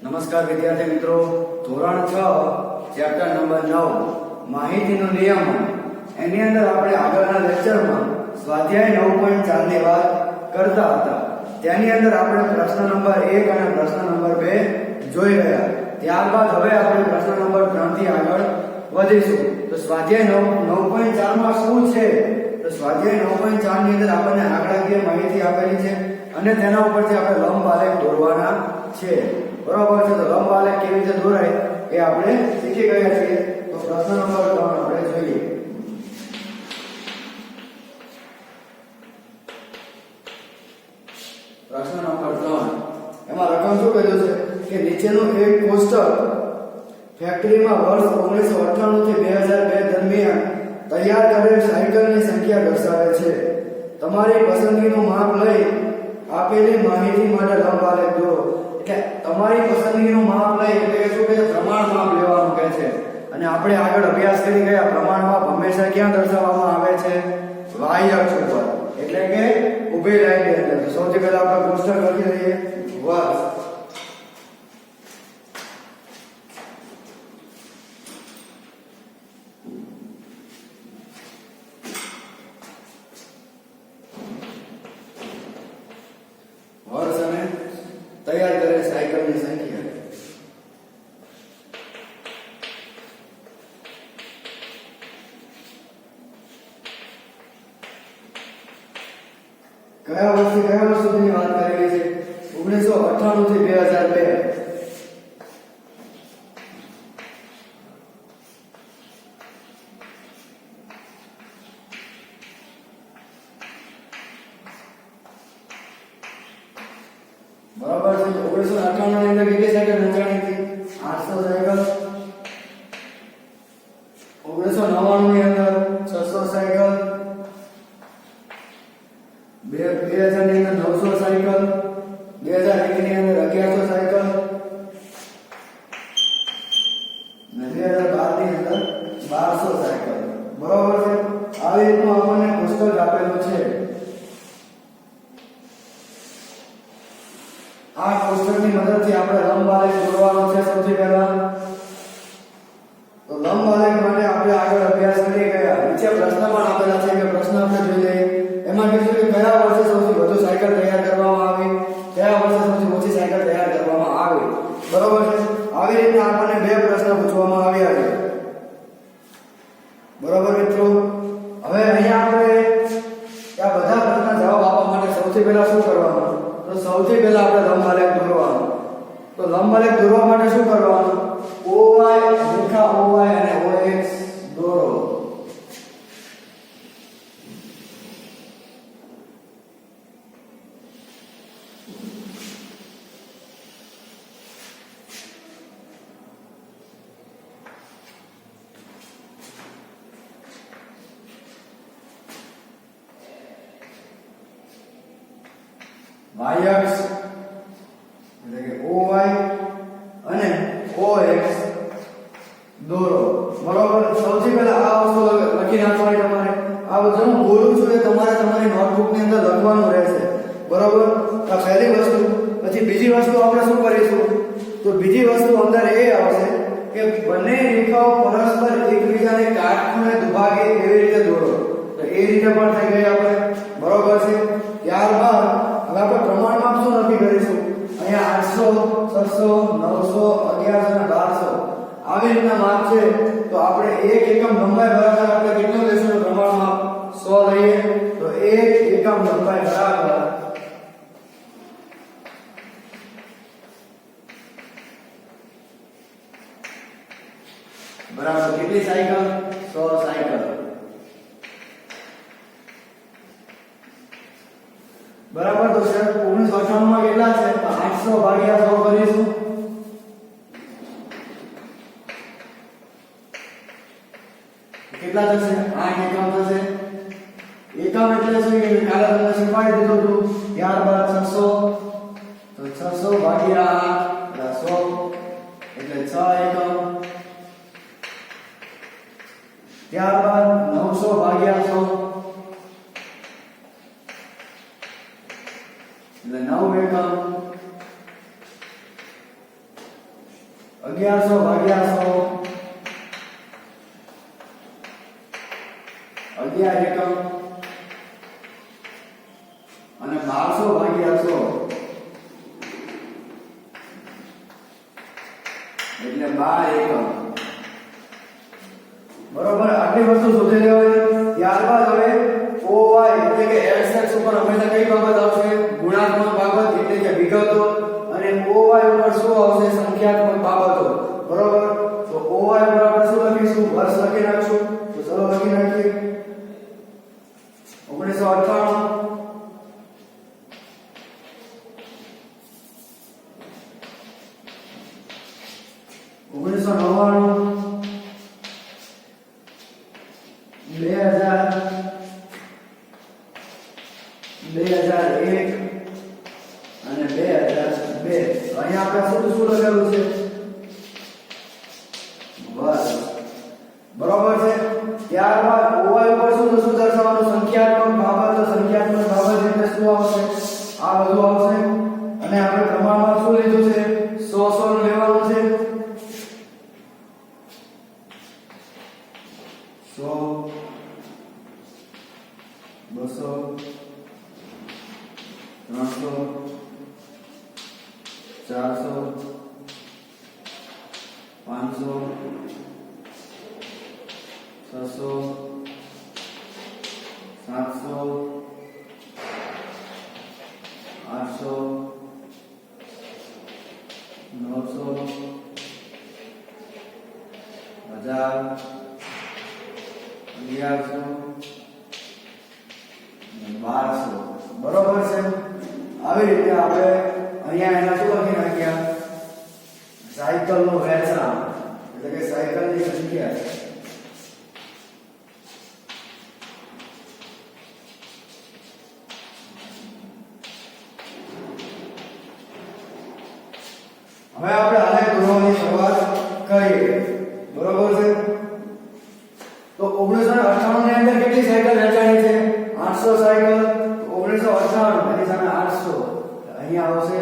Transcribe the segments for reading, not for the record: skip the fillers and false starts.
નમસ્કાર વિદ્યાર્થી મિત્રો, ધોરણ 6 ચેપ્ટર નંબર 9 માહિતીનો નિયમ એની અંદર આપણે આગળના લેક્ચરમાં સ્વાધ્યાય 9.4 ની વાત કરતા હતા. તેની અંદર આપણે પ્રશ્ન નંબર 1 અને પ્રશ્ન નંબર 2 જોઈ ગયા. ત્યારબાદ હવે આપણે પ્રશ્ન નંબર 3 થી આગળ વધીશું. તો સ્વાધ્યાય 9.4 માં શું છે? તો સ્વાધ્યાય 9.4 ની અંદર આપણને આંકડાકીય માહિતી આપેલી છે અને તેના ઉપરથી આપણે લંબ આલેખ દોરવાના છે. બરાબર છે? તો લંબ આલેખ કેવી રીતે દોરાય એ આપણે શીખી ગયા છીએ. તો પ્રશ્ન નંબર 3 આપણે જોઈએ. પ્રશ્ન નંબર 3 એમાં રકમ શું કીધું છે કે નીચેનું એક કોષ્ટક ફેક્ટરીમાં વર્ષ 1998 થી 2002 દરમિયાન તૈયાર કરેલ સાયકલની સંખ્યા દર્શાવે છે. તમારી પસંદગીનું માપ લઈ આપેલી માહિતી માટે લંબ આલેખ દોરો. એટલે તમારી પસંદગીનું માપ લઈ એટલે કે શું કહે છે? પ્રમાણ માપ લેવાનું કહે છે. અને આપણે આગળ અભ્યાસ કરી ગયા પ્રમાણ માપ હંમેશા ક્યાં દર્શાવવામાં આવે છે? y અક્ષ ઉપર, એટલે કે ઊભી લાઈનની અંદર. સૌથી પહેલા આપણે કોષ્ટક લખી દઈએ વર્ષ. વર્ષ અને તૈયાર કરેલ સાયકલની સંખ્યા. કયા વર્ષથી કયા વર્ષ સુધીની વાત કરેલી છે? 1998 થી 2002. બરાબર છે? 1998 ની અંદર કેટલી સાયકલ વેચાણી હતી? 800 સાયકલ. 1999 ની અંદર 600 સાયકલ. 2000 ની અંદર 900 સાયકલ. 2001 ની અંદર 1100 સાયકલ. અને 2012 ની અંદર 1200 સાયકલ. બરાબર છે? આવી રીતનું આપણને પુસ્તક આપેલું છે. આ કોષ્ટકની મદદથી આપણે લંબ આલેખ દોરવાનો છે. સૌથી પહેલા તો લંબ આલેખ માટે આપણે આગળ અભ્યાસ કરી ગયા. નીચે પ્રશ્ન પણ આપેલા છે કે પ્રશ્ન આપણે જોઈ લઈએ. એમાં કીધું કે કયા વર્ષે સૌથી વધુ સાયકલ તૈયાર કરવામાં આવી, કયા વર્ષે સૌથી ઓછી સાયકલ તૈયાર કરવામાં આવી. બરોબર છે? આવી રીતે આપણને બે પ્રશ્ન પૂછવામાં આવ્યા છે. બરોબર મિત્રો? હવે અહીંયા આપણે આ બધા પ્રશ્નના જવાબ આપવા માટે સૌથી પહેલા શું કરવાનું? તો સૌથી પહેલા આપણે લંબ આલેખ દોરવાનો. તો લંબ આલેખ દોરવા માટે શું કરવાનું? OY, રેખા OY અને OX દોરો. y અક્ષ એટલે કે OY અને OX દોરો. બરોબર? સૌથી પહેલા આ વસ્તુ લખી નાખવાની તમારે. આ બધું હું બોલું છું એ તમારે તમારી નોટબુક ની અંદર લખવાનું રહેશે. બરોબર? આ પહેલી વસ્તુ. પછી બીજી વસ્તુ આપણે શું કરીશું? તો બીજી વસ્તુ અંદર એ આવશે કે બંને રેખાઓ પરસ્પર એકબીજાને કાટખૂણે દુભાગે એવી રીતે દોરો. તો એ રીતે પણ થઈ ગઈ આપણે. બરોબર છે? ત્યારબાદ હવે આપણે પ્રમાણ માપ શું નક્કી કરીશું? અહીંયા 800, 600, 900, 1100 અને 1200 આવી રીતના માપ છે. તો આપણે 1 એકમ લંબાઈ બરાબર આપણે કેટલું લેશું? પ્રમાણ માપ 100 લઈએ. તો 1 એકમ લંબાઈ બરાબર કેટલી સાયકલ? 100 સાયકલ. બરાબર? તો સર 1998 માં કેટલા છે? તો 800 ભાગ્યા 100 કરીશું. કેટલા થશે? 8 એકમ થશે. એકમ એટલે શું કે કાલે તમને શીખવાડી દીધું હતું. ત્યારબાદ 600, તો 600 ભાગ્યા 8 એટલે 100 એટલે 6 એકમ. ત્યારબાદ 900 ભાગ્યા 100 એટલે 9 એકમ. 1100 ભાગ્યા 100 11 એકમ અને 1200 ભાગ્યા 100 એટલે 12 એકમ બરોબર આટલી વસ્તુ શોધી લેવાની ત્યારબાદ હવે OY એટલે કે XX ઉપર હંમેશા કઈ બાબત આવશે ગુણાત્મક બાબત એટલે કે વિગતો અને OY ઉપર શું આવશે સંખ્યાત્મક બાબતો બરોબર તો OY ઉપર આપણે શું લખીશું વર્ષ લખી નાખશું તો ચલો લખી નાખીએ 1998 અને 2002 અહીંયા આપણે શું લખેલું છે વર્ષ બરોબર છે ત્યારબાદ OY ઉપર શું દર્શાવવાનું સંખ્યાત્મક બાબત એટલે શું આવશે આ બધું આવશે અને આપણે પ્રમાણમાં શું લીધું છે 100 નું લેવાનું છે 100 200 300 400 500 600 700 800 900 1000 1100 1200 બરોબર છે આવી રીતે આપણે અહીંયા એના શું લખી નાખ્યા સાયકલનો વેચાણ એટલે કે સાયકલની સંખ્યા હવે આપણે આલેખ દોરવાની શરૂઆત કરીએ બરોબર છે તો 1998 ની અંદર કેટલી સાયકલ વેચાણી છે 800 સાયકલ 1998 એની સામે 800 અહીંયા આવશે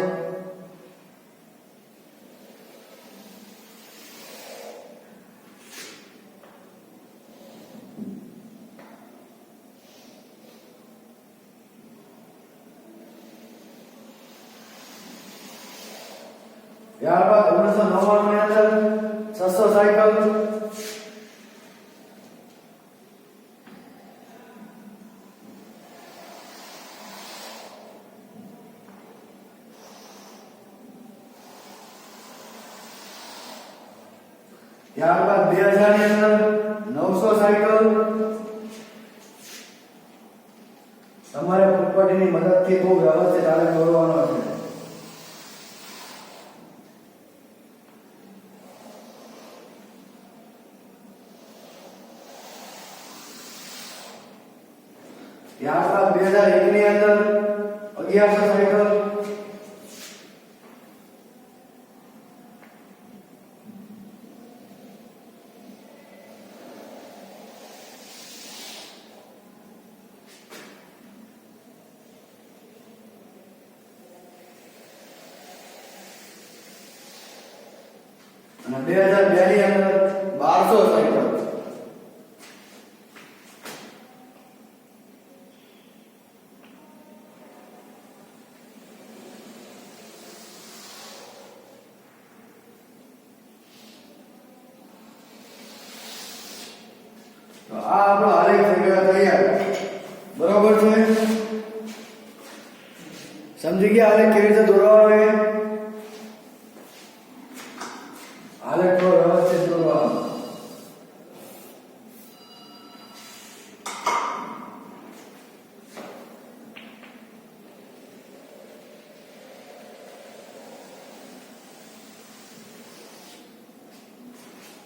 ત્યારબાદ 1999 ની અંદર 600 સાયકલ ત્યારબાદ 2000 ની અંદર 900 સાયકલ તમારે પુટપટીની મદદથી ખૂબ વ્યવસ્થિત આલેખ દોરવાનો છે ત્યારબાદ 2001 ની અંદર 1100 સાયકલ અને 2002 ની અંદર 1200 સાયકલ તો આ આપણો આલેખ થઈ ગયો તૈયાર બરોબર છે સમજી ગયા આલેખ કેવી રીતે દોરવાનો છે આલેખ તો વ્યવસ્થિત દોરવાનો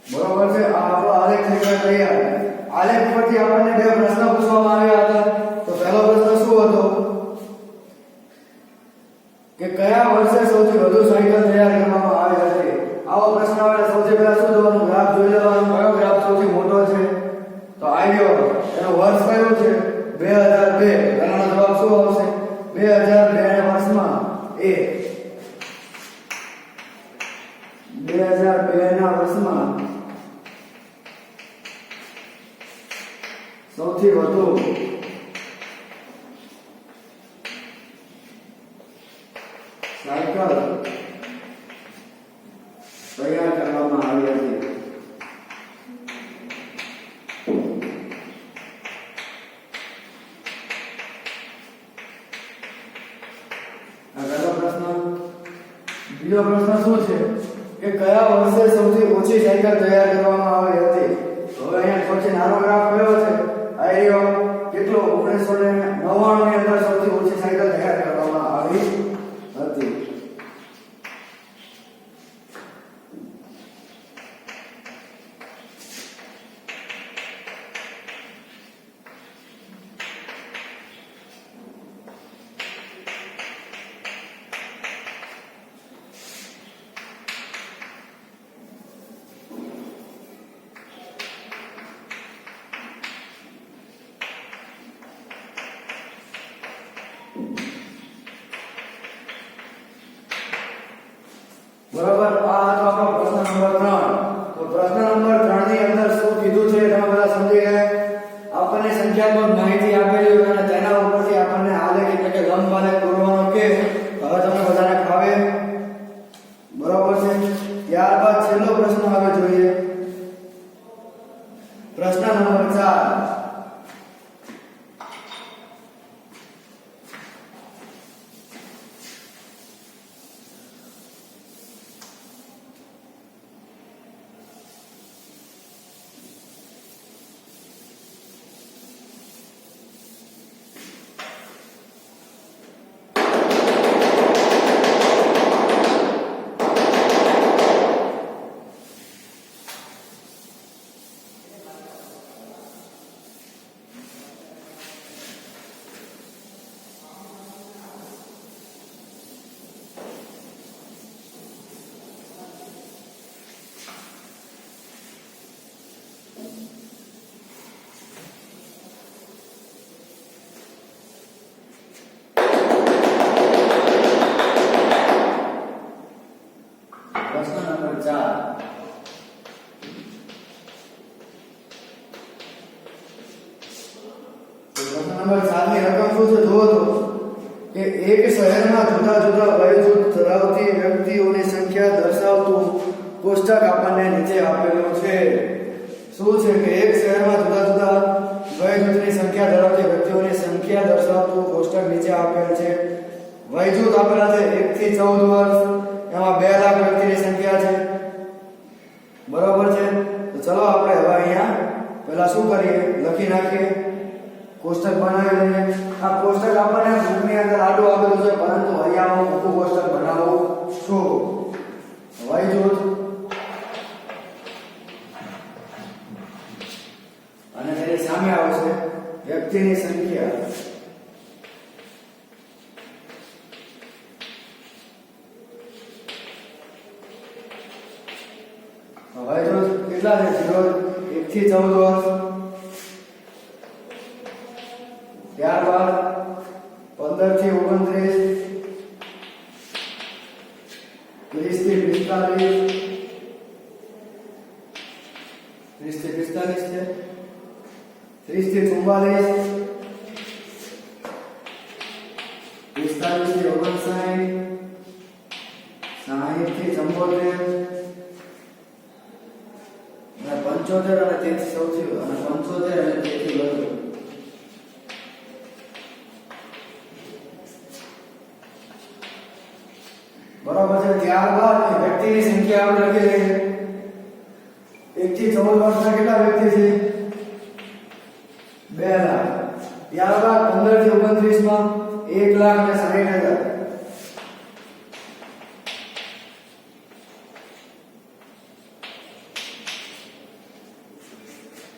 બરોબર છે આ આપણો આલેખ થઈ ગયો તૈયાર આલેખ પરથી આપણને બે પ્રશ્ન પૂછવામાં આવ્યા હતા તો પહેલો પ્રશ્ન શું હતો કે કયા વર્ષે સૌથી વધુ સાયકલ તૈયાર કરવામાં આવી હતી આવો પ્રશ્ન આવે સૌથી પહેલા શું જોવાનું ગ્રાફ જોઈ લેવાનું કયો ગ્રાફ સૌથી મોટો છે તો આવ્યો એનો વર્ષ કયો છે 2002 એનો જવાબ શું આવશે 2002 ના વર્ષમાં એ 2002 2002 ના વર્ષમાં સૌથી વધુ સાયકલ તૈયાર કરવામાં આવી હતી. આગળનો પ્રશ્ન, બીજો પ્રશ્ન શું છે કે કયા વર્ષે સૌથી ઓછી સાયકલ તૈયાર કરવામાં આવી હતી? હવે અહીંયા સૌથી નાનો ગ્રાફ કયો છે? આ રહ્યો કેટલો 1999 ની અંદર સૌથી ઓછી સાયકલ તૈયાર કરવામાં આવી હતી. બરાબર, આ હતો આપણો પ્રશ્ન નંબર 3. તો પ્રશ્ન નંબર 3 ની અંદર શું કીધું છે તમે બધા સમજી ગયા? આપણને સંખ્યાત્મક માહિતી આપેલી હોય અને તેના ઉપરથી આપણને આલેખ એટલે કે લંબ આલેખ દોરવાનો કે હવે તમને બધાને ફાવે? બરાબર છે. ત્યારબાદ છેલ્લો પ્રશ્ન હવે જોઈએ. પ્રશ્ન નંબર 4. નંબર 4 ની રકમ શું છે જુઓ તો કે એક શહેરમાં જુદા જુદા વય જૂથ ધરાવતી વ્યક્તિઓની સંખ્યા દર્શાવતું કોષ્ટક આપણને નીચે આપેલું છે. શું છે કે એક શહેરમાં જુદા જુદા વય જૂથની સંખ્યા ધરાવતી વ્યક્તિઓની સંખ્યા દર્શાવતું કોષ્ટક નીચે આપેલ છે. વય જૂથ આપેલા છે 1 થી 14 વર્ષ, એમાં 2 લાખ વ્યક્તિની સંખ્યા છે. બરાબર છે. તો ચલો આપણે હવે અહીંયા પહેલા શું કરીએ, લખી નાખીએ, કોષ્ટક બનાવી લઈએ. આ કોષ્ટક આપણને બુકની અંદર આડું આપેલું છે, પરંતુ અહીંયા હું ઊભું કોષ્ટક બનાવું છું. વય જૂથ અને તેની સામે આવશે વ્યક્તિની સંખ્યા. વય જૂથ કેટલા છે? 1 થી 14 વર્ષ. ત્યારબાદ 15 થી 29, 30 થી 45, 30 થી 45 છે, 30 થી 44, 45 થી 59, 60 થી 74, 75 અને તેથી સૌથી અને 75 અને તેથી વધુ. બરાબર છે. ત્યારબાદ વ્યક્તિની સંખ્યા આપણે લખી લઈએ. 1 થી 14 વર્ષના કેટલા વ્યક્તિ છે? 2 લાખ. ત્યારબાદ 15 થી 29 માં 1,60,000.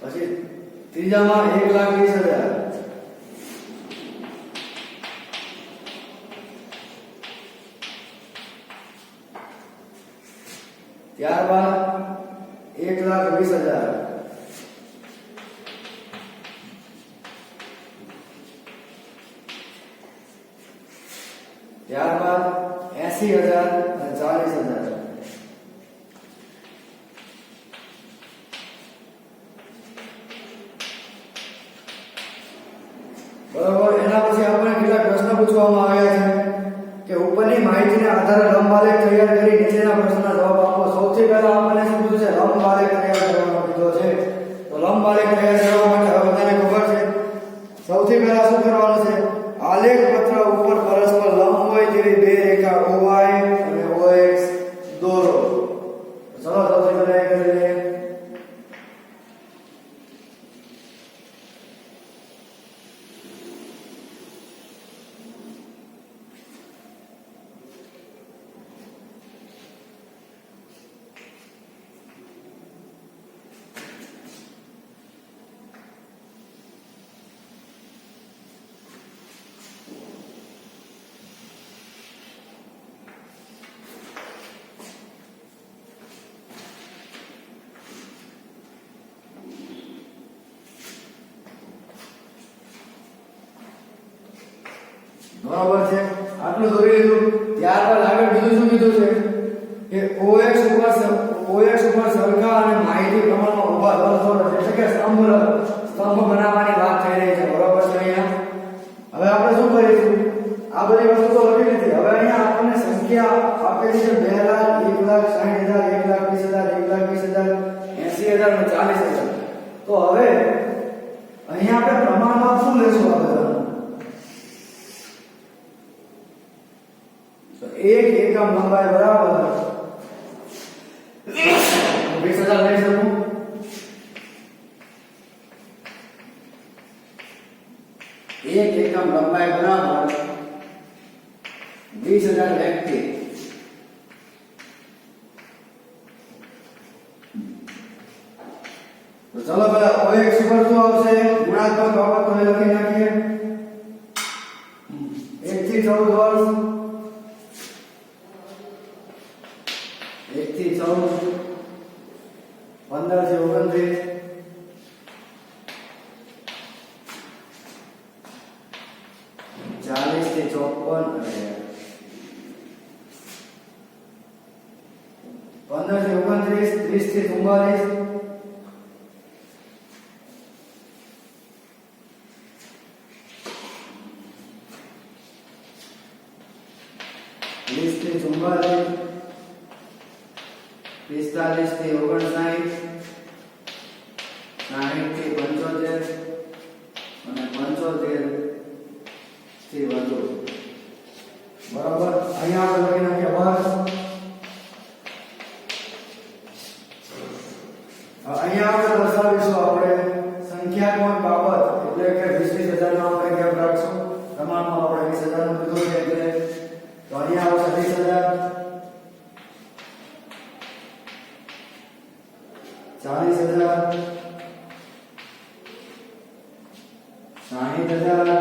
પછી ત્રીજામાં 1,20,000. ત્યારબાદ 1,20,000. ત્યારબાદ 80,000 અને 40,000. પૂછવામાં આવ્યા છે કે ઉપરની માહિતીના આધારે લંબાલેખ તૈયાર કરી નીચેના પ્રશ્નના જવાબ આપો. સૌથી પહેલા આપણને શું કીધું છે? લંબાલેખ તૈયાર કરવાનો કીધો છે. તો લંબાલેખ તૈયાર કરવા માટે હવે બધાને ખબર છે સૌથી પહેલા શું કરવાનું છે? આલેખ પત્ર ઉપર પરસ્પર લંબ હોય તેવી બે રેખા OY અને OX દોરો. ચલો સૌથી પહેલા એ કરી લઈએ. બરાબર છે, આટલું દોરી લીધું. ત્યારબાદ આગળ બીજું શું કીધું છે કે OX ઉપર સરખા અને માહિતી પ્રમાણમાં ઊભા દોરો એટલે કે સ્તંભ બનાવવાની વાત થઈ રહી છે. બરાબર છે. અહીંયા હવે આપણે શું કરીશું? આ બધી વસ્તુ તો લખી લીધી. હવે અહીંયા આપણને સંખ્યા આપેલી છે 2 લાખ, 1 લાખ 60,000, 1 લાખ 20,000, 1 લાખ 20,000, 80,000 અને 40,000. તો હવે અહીંયા આપણે પ્રમાણમાં શું લેશું? આ બધા એક એકમ લંબાઈ બરાબર 20,000 લઈ શકું. એક એકમ લંબાઈ બરાબર 20,000 વ્યક્તિ. તો ચલો પેલા OX ઉપર શું આવશે? ગુણાત્મક બાબતો લખી નાખીએ. 1 થી 14 વર્ષ, 1 થી 14, 15 થી 29, 40 થી 54, 15 થી 29, 30 થી 44, 30 થી 44, 45 થી 59, 60 થી 75 અને 75 થી વધુ. બરાબર. અહીંયા આપણે લખી નાખીએ વર્ષ. અહીંયા આપણે દર્શાવીશું આપણે સંખ્યાત્મક બાબત એટલે કે 20,000 નો આપણે કેમ રાખશું? પ્રમાણમાં આપણે 20,000 નું કીધું છે એટલે તો અહીંયા આવશે 20,000, 40,000, 60,000,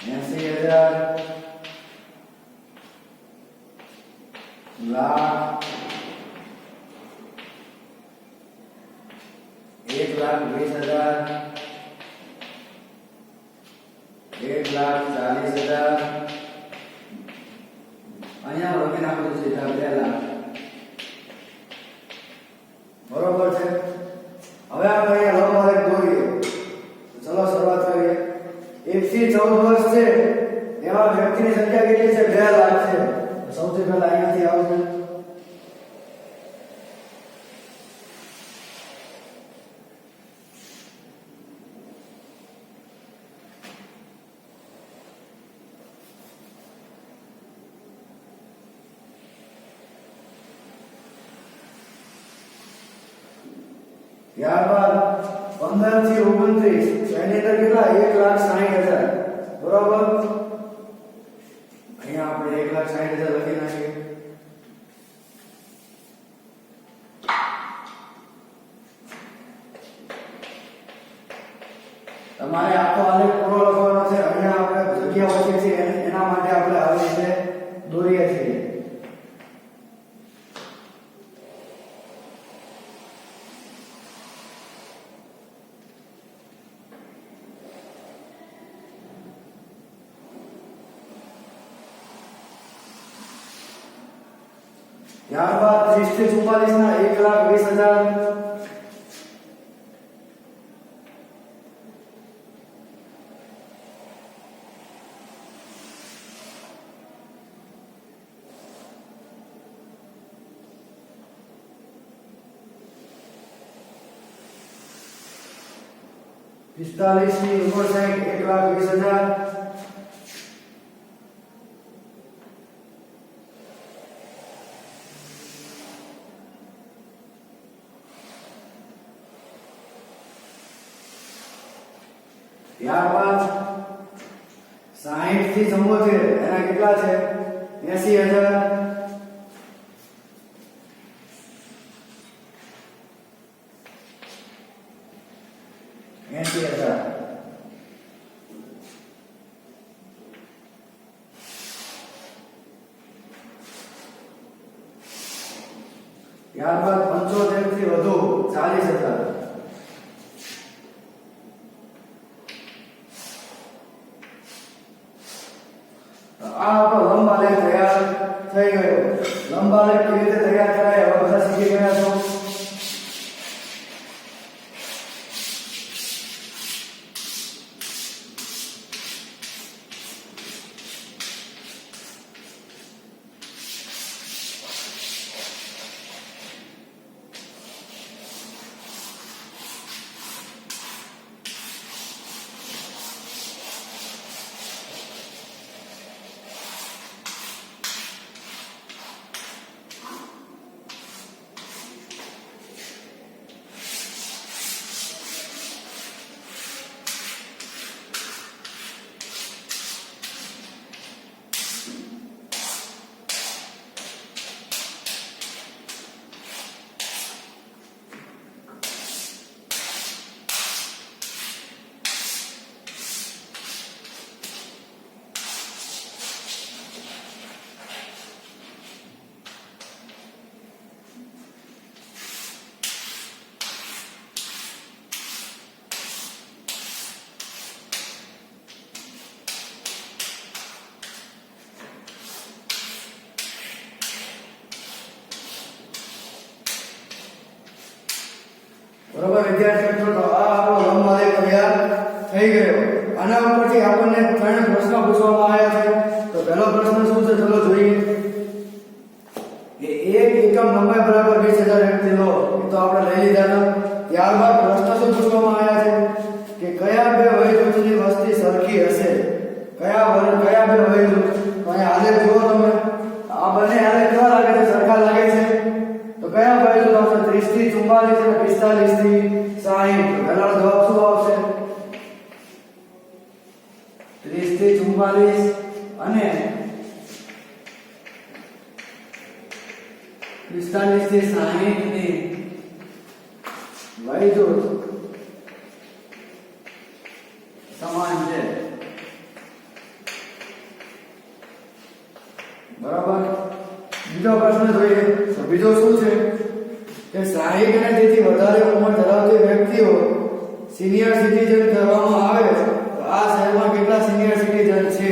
80,000, લાખ, 1,20,000, 1,40,000. અહીંયા લખી નાખું છું 2 લાખ. બરોબર છે. હવે આપણે અહીંયા લંબાલેખ દોરીએ. ચલો શરૂઆત કરીએ. 1 થી 14 વર્ષ છે એવા વ્યક્તિની સંખ્યા કેટલી છે? 2 લાખ છે. સૌથી પહેલા અહીંયાથી આવશે. ત્યારબાદ 15 થી 29 એની અંદર કેટલા? 1,60,000. બરાબર. અહીંયા આપણે 1,60,000 લખી નાખીએ. તમારે આખો આલેખ પૂરો લખવાનો છે. અહીંયા આપણે જગ્યા ઓછી છે એના માટે આપણે આવી રીતે દોરીએ છીએ. ત્યારબાદ 30 થી 44 ના 1,20,000, 45 ની 59 1,20,000 ત્યારબાદ 60 થી 74 એના કેટલા છે 80,000 80,000 ત્યારબાદ 75 થી વધુ 40,000 આ આપણો લંબાલેખ તૈયાર થઈ ગયો. લંબાલેખ કેવી રીતે તૈયાર કરાય હવે બધા શીખી ગયા છો. બરોબર વિદ્યાર્થી મિત્રો, તો આ આપણો લંબાલેખ તૈયાર થઈ ગયો. આના ઉપરથી આપણને ત્રણ પ્રશ્ન પૂછવામાં આવ્યા છે. તો પહેલો પ્રશ્ન શું છે ચલો જોઈએ. કે એક એકમ લંબાઈ બરાબર 20,000 વ્યક્તિ લો, એ તો આપણે લઈ લીધા હતા. ત્યારબાદ પ્રશ્ન શું પૂછવામાં આવ્યા છે કે કયા બે વય જૂથની વસ્તી સરખી હશે. કયા બે વય જૂથ, તો અહીંયા આલેખ જુઓ તમે. આ બંને આલેખ કેવા લાગે છે, સરખા લાગે છે. તો કયા વય જૂથ આવશે 30 થી 44 અને 45 થી 60. પહેલાનો જવાબ શું આવશે 30 થી 44 અને 45 થી 60 ની વય જૂથ સમાન છે. બરાબર. બીજો પ્રશ્ન જોઈએ. તો બીજો શું છે કે 60 અને તેથી વધારે ઉંમર ધરાવતી વ્યક્તિઓ સિનિયર સિટીઝન કરવામાં આવે તો આ શહેરમાં કેટલા સિનિયર સિટીઝન છે.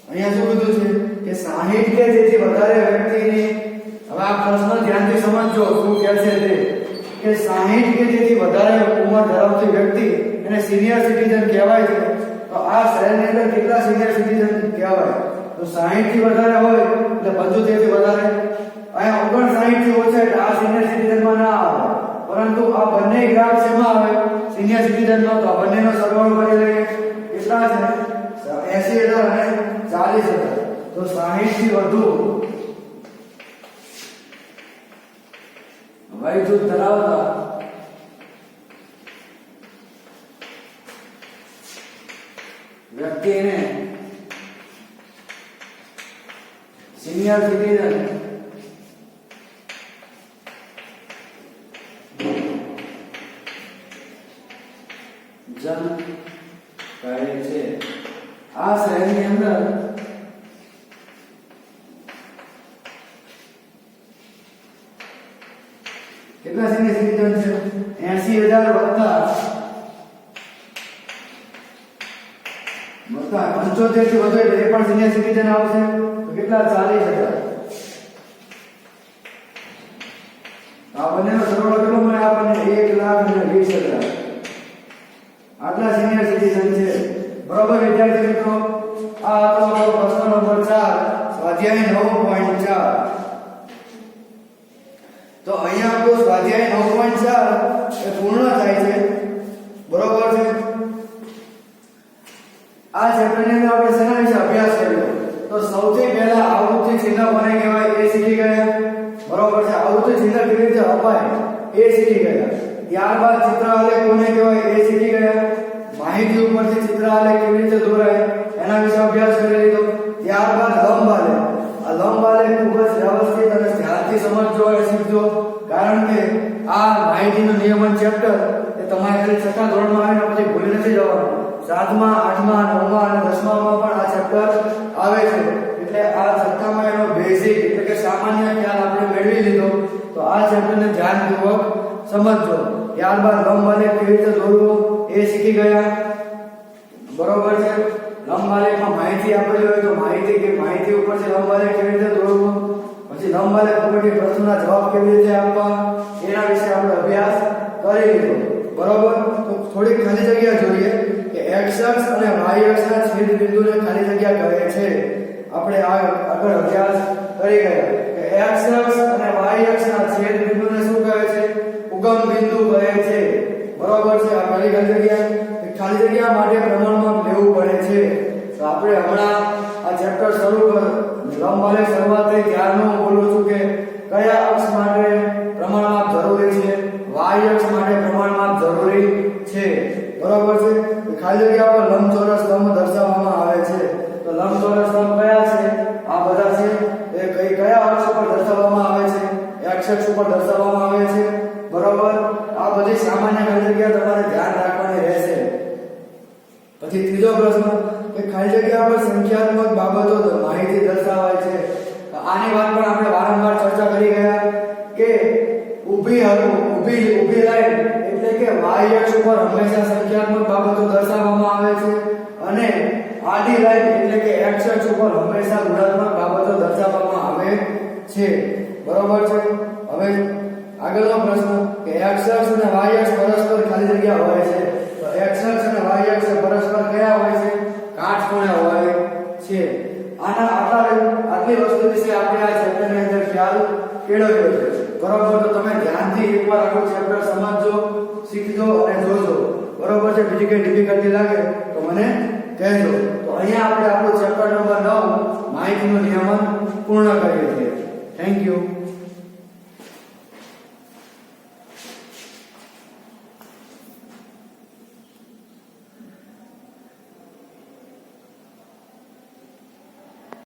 અહીંયા શું કીધું છે કે 60 કે તેથી વધારે વ્યક્તિની, હવે આ પ્રશ્ન ધ્યાનથી સમજજો શું કહે છે તે, કે 60 કે તેથી વધારે ઉંમર ધરાવતી વ્યક્તિ એને સિનિયર સિટીઝન કહેવાય છે. તો આ શહેરની અંદર કેટલા સિનિયર સિટીઝન કહેવાય. તો 60 થી વધારે હોય એટલે 75 થી વધારે. અહીંયા 59 થી ઓછા એટલે આ સિનિયર સિટીઝનમાં ના આવે, પરંતુ આ બંને ગ્રાફ શેમાં આવે સિનિયર સિટીઝનમાં. તો આ બંનેનો સરવાળો કરી લઈએ. કેટલા છે 80,000 અને 40,000. તો 60 થી વધુ વય જૂથ ધરાવતા વ્યક્તિને સિનિયર સિટીઝન જન કહે છે. આ શહેરની અંદર કેટલા સિનિયર સિટીઝન છે 80,000 વત્તા 75 થી વધુ એટલે એ પણ સિનિયર સિટીઝન આવશે. તો કેટલા 40,000. આ બંનેનો સરવાળો કેટલો મળે આપણને 1,20,000. આટલા સિનિયર સિટીઝન છે. બરોબર વિદ્યાર્થી મિત્રો, આ હતો આપણો પ્રશ્ન નંબર 4 સ્વાધ્યાય 9.4. તો અહીંયા આપણો સ્વાધ્યાય 9.4 એ પૂર્ણ થાય છે. બરોબર છે. એ શીખી ગયા, બરોબર છે. આવું તો ચિહ્ન કેવી રીતે અપાય એ શીખી ગયા. ત્યારબાદ ચિત્ર આલેખ કોને કહેવાય એ શીખી ગયા. માહિતી ઉપરથી ચિત્ર આલેખ કેવી રીતે દોરાય એના વિશે અભ્યાસ કરી લીધો. ત્યારબાદ લંબ આલેખ. આ લંબ આલેખ ખૂબ જ વ્યવસ્થિત અને ધ્યાનથી સમજજો અને શીખજો, કારણ કે આ માહિતીનું નિયમન ચેપ્ટર એ તમારે ખાલી 6થા ધોરણમાં આવીને પછી ભૂલી નથી જવાનું. 7મા 8મા 9મા અને 10મામાં પણ આ ચેપ્ટર આવે છે. એટલે આ 6થામાં એનો બેઝિક એટલે કે સામાન્ય ખ્યાલ આપણે મેળવી લીધો. તો આ ચેપ્ટરને ધ્યાનપૂર્વક સમજજો. ત્યારબાદ લંબ આલેખ કેવી રીતે દોરવો એ શીખી ગયા, બરોબર છે. લંબ આલેખમાં માહિતી આપેલી હોય તો માહિતી ઉપરથી લંબ આલેખ કેવી રીતે દોરવો, પછી લંબ આલેખ ઉપરથી પ્રશ્નના જવાબ કેવી રીતે આપવા એના વિશે આપણે અભ્યાસ કરી લીધો, બરોબર. તો થોડી ખાલી જગ્યા જોઈએ કે x અક્ષ અને y અક્ષના છેદ બિંદુને ખાલી જગ્યા કહે છે. આપણે આગળ અભ્યાસ કરી ગયા કે x અક્ષ અને y અક્ષના છેદ બિંદુને શું કહે છે? ઉગમ બિંદુ કહે છે, બરોબર છે. આ ખાલી જગ્યા માટે પ્રમાણમાં લેવું પડે છે. તો આપણે હમણાં આ ચેપ્ટર શરૂ લંબ આલેખ શરૂઆતથી ત્યારનું બોલું છું કે કયા અક્ષ માટે પ્રમાણમાપ જરૂરી છે, y અક્ષ માટે પ્રમાણમાપ જરૂરી છે, બરોબર છે. ખાલી જગ્યા પર લંબચોરસ સ્તંભ દર્શાવવામાં આવે છે. તો લંબચોરસ સ્તંભ કયા છે? આ બધા છે. એ કયા અક્ષ ઉપર દર્શાવવામાં આવે છે? x અક્ષ ઉપર દર્શાવવામાં આવે છે, બરોબર. આ બધી સામાન્ય ખાલી જગ્યા તમારે ધ્યાન રાખવાની રહેશે. પછી ત્રીજો પ્રશ્ન કે ખાલી જગ્યા પર સંખ્યાત્મક બાબતો માહિતી દર્શાવાય છે. આની વાત પણ આપણે વારંવાર ચર્ચા કરી ગયા કે ઊભી લાઈન એટલે કે y અક્ષ ઉપર હંમેશા સંખ્યાત્મક બાબતો દર્શાવવામાં આવે છે અને આડી લાઈન એટલે કે x અક્ષ ઉપર હંમેશા ગુણાત્મક બાબતો દર્શાવવામાં આવે છે, બરોબર છે. હવે આગળનો પ્રશ્ન કે x અક્ષ અને y અક્ષ પરસ્પર ખાલી જગ્યા હોય છે. તો x અક્ષ અને y અક્ષ પરસ્પર કયા હોય છે? કાટખૂણે હોય છે. આટલી વસ્તુ વિશે આપણે આ ચેપ્ટરની અંદર ખ્યાલ કેળવ્યો છે, બરોબર. તો તમે ધ્યાનથી એકવાર આખું ચેપ્ટર સમજજો, શીખજો અને જોજો, બરોબર છે. બીજી કઈ ડિફિકલ્ટી લાગે તો મને કહેજો. તો અહીંયા આપણે આપણું ચેપ્ટર નંબર 9 માહિતીનું નિયમન પૂર્ણ કરીએ છીએ. Thank you.